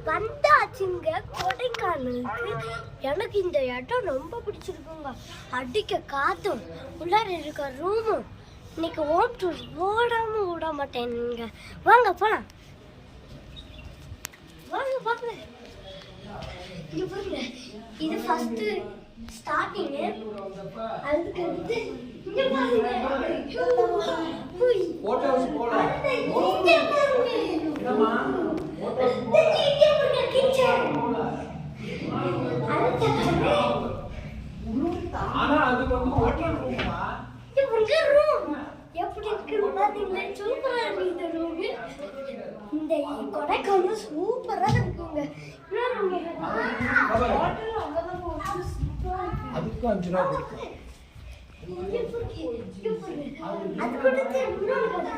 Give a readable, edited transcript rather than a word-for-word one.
வந்தாச்சுங்க கொடைக்கானலுக்கு. எனக்கு இந்த இடம் ரொம்ப பிடிச்சிருக்குங்க. அடிக்க காத்தும் உள்ளார இருக்க ரூமும். இன்னைக்கு ஹோம் டூர் ஓடாம விட மாட்டேங்க. வாங்க போலாம். வாங்க பாருங்க. இது பாருங்க, இது ஃபர்ஸ்ட் ஸ்டார்டிங். அதுக்கு அடுத்து இங்க பாருங்க. போட்டோஸ் போலாம். இங்க பாருங்க. என்னமா? இங்க பாருங்க கிச்சன். ஆனா அது வந்து ஹோட்டல் ரூமா. இது உங்க ரூம். எப்படி இருக்குன்னு பாத்தீங்களா? சூப்பரா இருக்கு இந்த ரூம். இந்த கொடைக்கானல் சூப்பரா இருக்குங்க. ஹோட்டல் அங்கதான் போட்டு சூப்பரா இருக்கு. அதுக்கு 5 ரூபாய் கொடுக்கும். அது கொடுத்து இன்னொரு கடை.